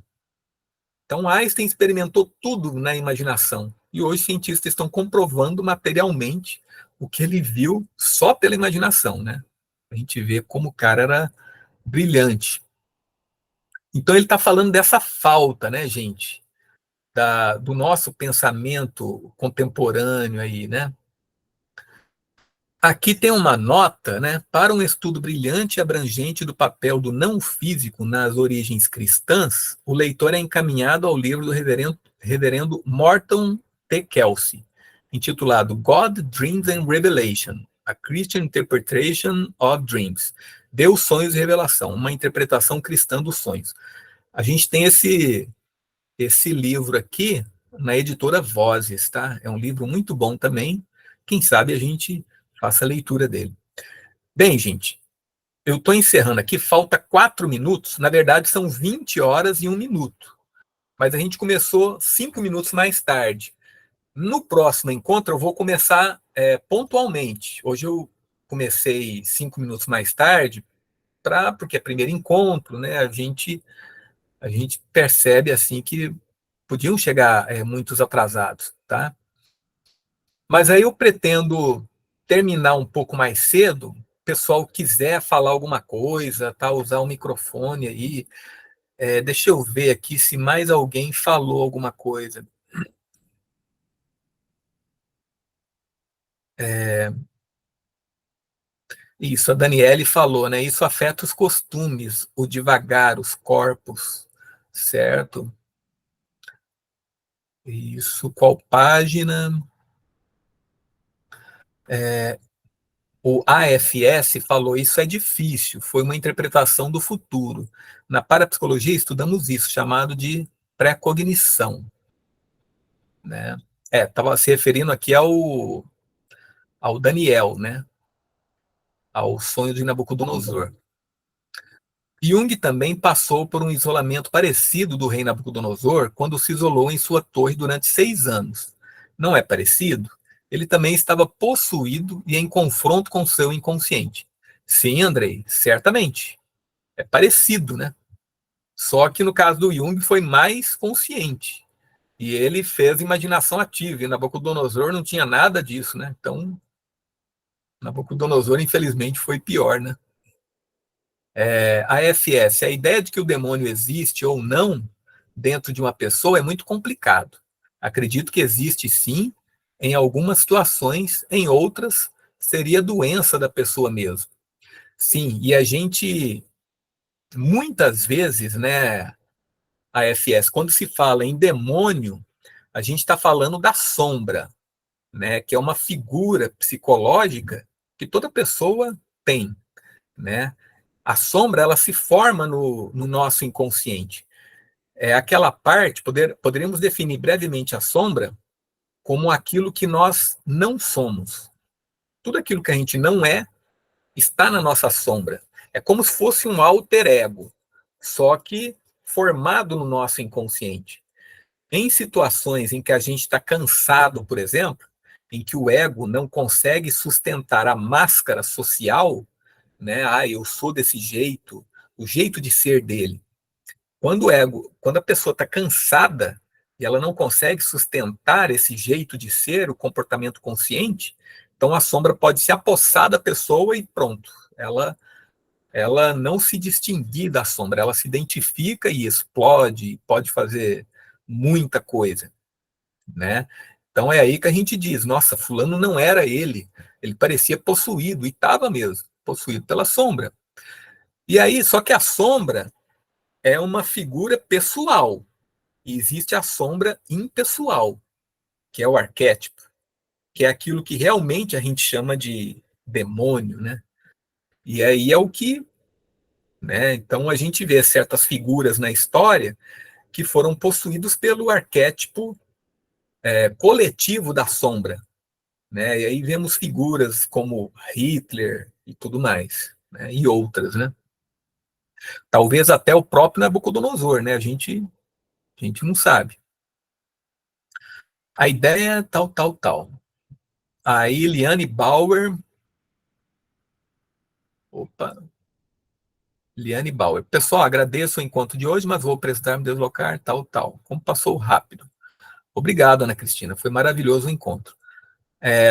Então, Einstein experimentou tudo na imaginação. E hoje, cientistas estão comprovando materialmente o que ele viu só pela imaginação, né? A gente vê como o cara era brilhante. Então, ele está falando dessa falta, né, gente? Do nosso pensamento contemporâneo aí, né? Aqui tem uma nota, né, para um estudo brilhante e abrangente do papel do não físico nas origens cristãs, o leitor é encaminhado ao livro do reverendo Morton T. Kelsey, intitulado God, Dreams and Revelation, A Christian Interpretation of Dreams, Deus, Sonhos e Revelação, uma interpretação cristã dos sonhos. A gente tem esse livro aqui na editora Vozes, tá? É um livro muito bom também. Quem sabe a gente faça a leitura dele. Bem, gente, eu estou encerrando aqui, falta 4 minutos, na verdade são 20 horas e 1 minuto, mas a gente começou 5 minutos mais tarde. No próximo encontro eu vou começar pontualmente. Hoje eu comecei 5 minutos mais tarde, porque é primeiro encontro, né? A gente percebe assim que podiam chegar muitos atrasados, tá? Mas aí eu pretendo terminar um pouco mais cedo. O pessoal quiser falar alguma coisa, tá? Usar o microfone aí. Deixa eu ver aqui se mais alguém falou alguma coisa. Isso, a Daniele falou, né? Isso afeta os costumes, o devagar, os corpos, certo? Isso, qual página? O AFS falou, isso é difícil, foi uma interpretação do futuro. Na parapsicologia estudamos isso, chamado de pré-cognição, né? Estava se referindo aqui ao Daniel, né? Ao sonho de Nabucodonosor. Jung também passou por um isolamento parecido do rei Nabucodonosor quando se isolou em sua torre durante 6 anos. Não é parecido? Ele também estava possuído e em confronto com seu inconsciente. Sim, Andrei, certamente. É parecido, né? Só que no caso do Jung foi mais consciente. E ele fez imaginação ativa. E Nabucodonosor não tinha nada disso, né? Então, Nabucodonosor, infelizmente, foi pior, né? A FS, a ideia de que o demônio existe ou não dentro de uma pessoa é muito complicado. Acredito que existe sim, em algumas situações, em outras, seria doença da pessoa mesmo. Sim, e a gente, muitas vezes, né, a FS, quando se fala em demônio, a gente está falando da sombra, né, que é uma figura psicológica que toda pessoa tem, né? A sombra, ela se forma no nosso inconsciente. É aquela parte, poderíamos definir brevemente a sombra como aquilo que nós não somos. Tudo aquilo que a gente não é está na nossa sombra. É como se fosse um alter ego, só que formado no nosso inconsciente. Em situações em que a gente está cansado, por exemplo, em que o ego não consegue sustentar a máscara social, né? Eu sou desse jeito, o jeito de ser dele. Quando a pessoa está cansada e ela não consegue sustentar esse jeito de ser, o comportamento consciente, então a sombra pode se apossar da pessoa e pronto. Ela não se distinguir da sombra, ela se identifica e explode, pode fazer muita coisa, né? Então é aí que a gente diz, nossa, fulano não era ele parecia possuído, e estava mesmo, possuído pela sombra. E aí, só que a sombra é uma figura pessoal, e existe a sombra impessoal, que é o arquétipo, que é aquilo que realmente a gente chama de demônio, né? E aí é o que, né? Então a gente vê certas figuras na história que foram possuídos pelo arquétipo coletivo da sombra, né? E aí vemos figuras como Hitler e tudo mais. né, e outras, né? Talvez até o próprio Nabucodonosor, né? A gente não sabe. A ideia é tal, tal, tal. A Eliane Bauer. Opa, Eliane Bauer. Pessoal, agradeço o encontro de hoje, mas vou precisar me deslocar, tal, tal. Como passou rápido. Obrigado, Ana Cristina. Foi maravilhoso o encontro.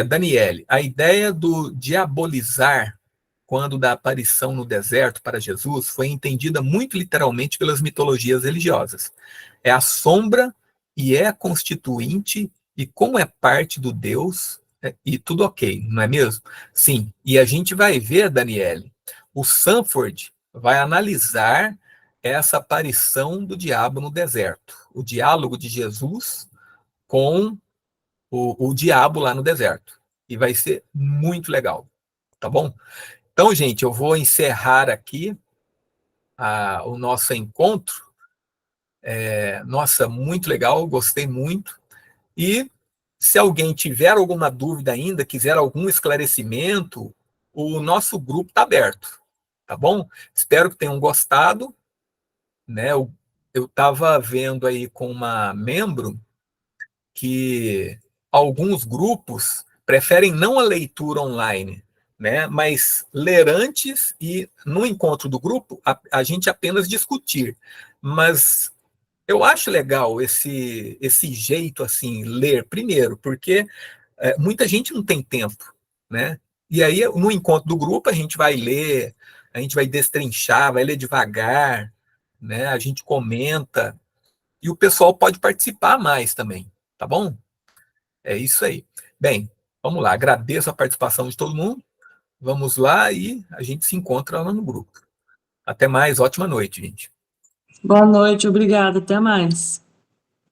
Daniele, a ideia do diabolizar quando da aparição no deserto para Jesus foi entendida muito literalmente pelas mitologias religiosas. É a sombra e é constituinte, e como é parte do Deus, e tudo ok, não é mesmo? Sim, e a gente vai ver, Daniele, o Sanford vai analisar essa aparição do diabo no deserto, o diálogo de Jesus com o diabo lá no deserto. E vai ser muito legal, tá bom? Então, gente, eu vou encerrar aqui o nosso encontro. Nossa, muito legal, gostei muito. E se alguém tiver alguma dúvida ainda, quiser algum esclarecimento, o nosso grupo está aberto, tá bom? Espero que tenham gostado, né? Eu estava vendo aí com uma membro que alguns grupos preferem não a leitura online, né, mas ler antes e no encontro do grupo a gente apenas discutir. Mas eu acho legal esse jeito assim, ler primeiro, porque muita gente não tem tempo, né? E aí no encontro do grupo a gente vai ler, a gente vai destrinchar, vai ler devagar, né? A gente comenta e o pessoal pode participar mais também, tá bom? É isso aí. Bem, vamos lá. Agradeço a participação de todo mundo. Vamos lá e a gente se encontra lá no grupo. Até mais. Ótima noite, gente. Boa noite, obrigada, até mais.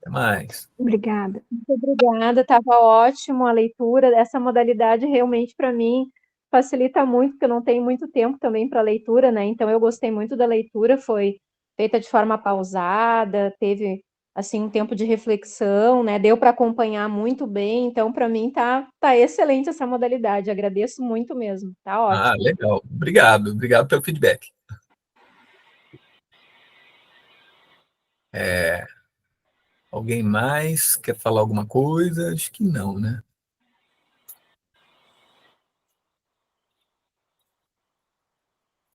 Até mais. Obrigada. Muito obrigada, estava ótimo a leitura. Essa modalidade realmente para mim facilita muito, porque eu não tenho muito tempo também para leitura, né? Então eu gostei muito da leitura, foi feita de forma pausada, teve assim um tempo de reflexão, né? Deu para acompanhar muito bem. Então para mim tá excelente essa modalidade. Agradeço muito mesmo. Tá Ah, ótimo. legal. Obrigado. Obrigado pelo feedback. Alguém mais quer falar alguma coisa? Acho que não, né?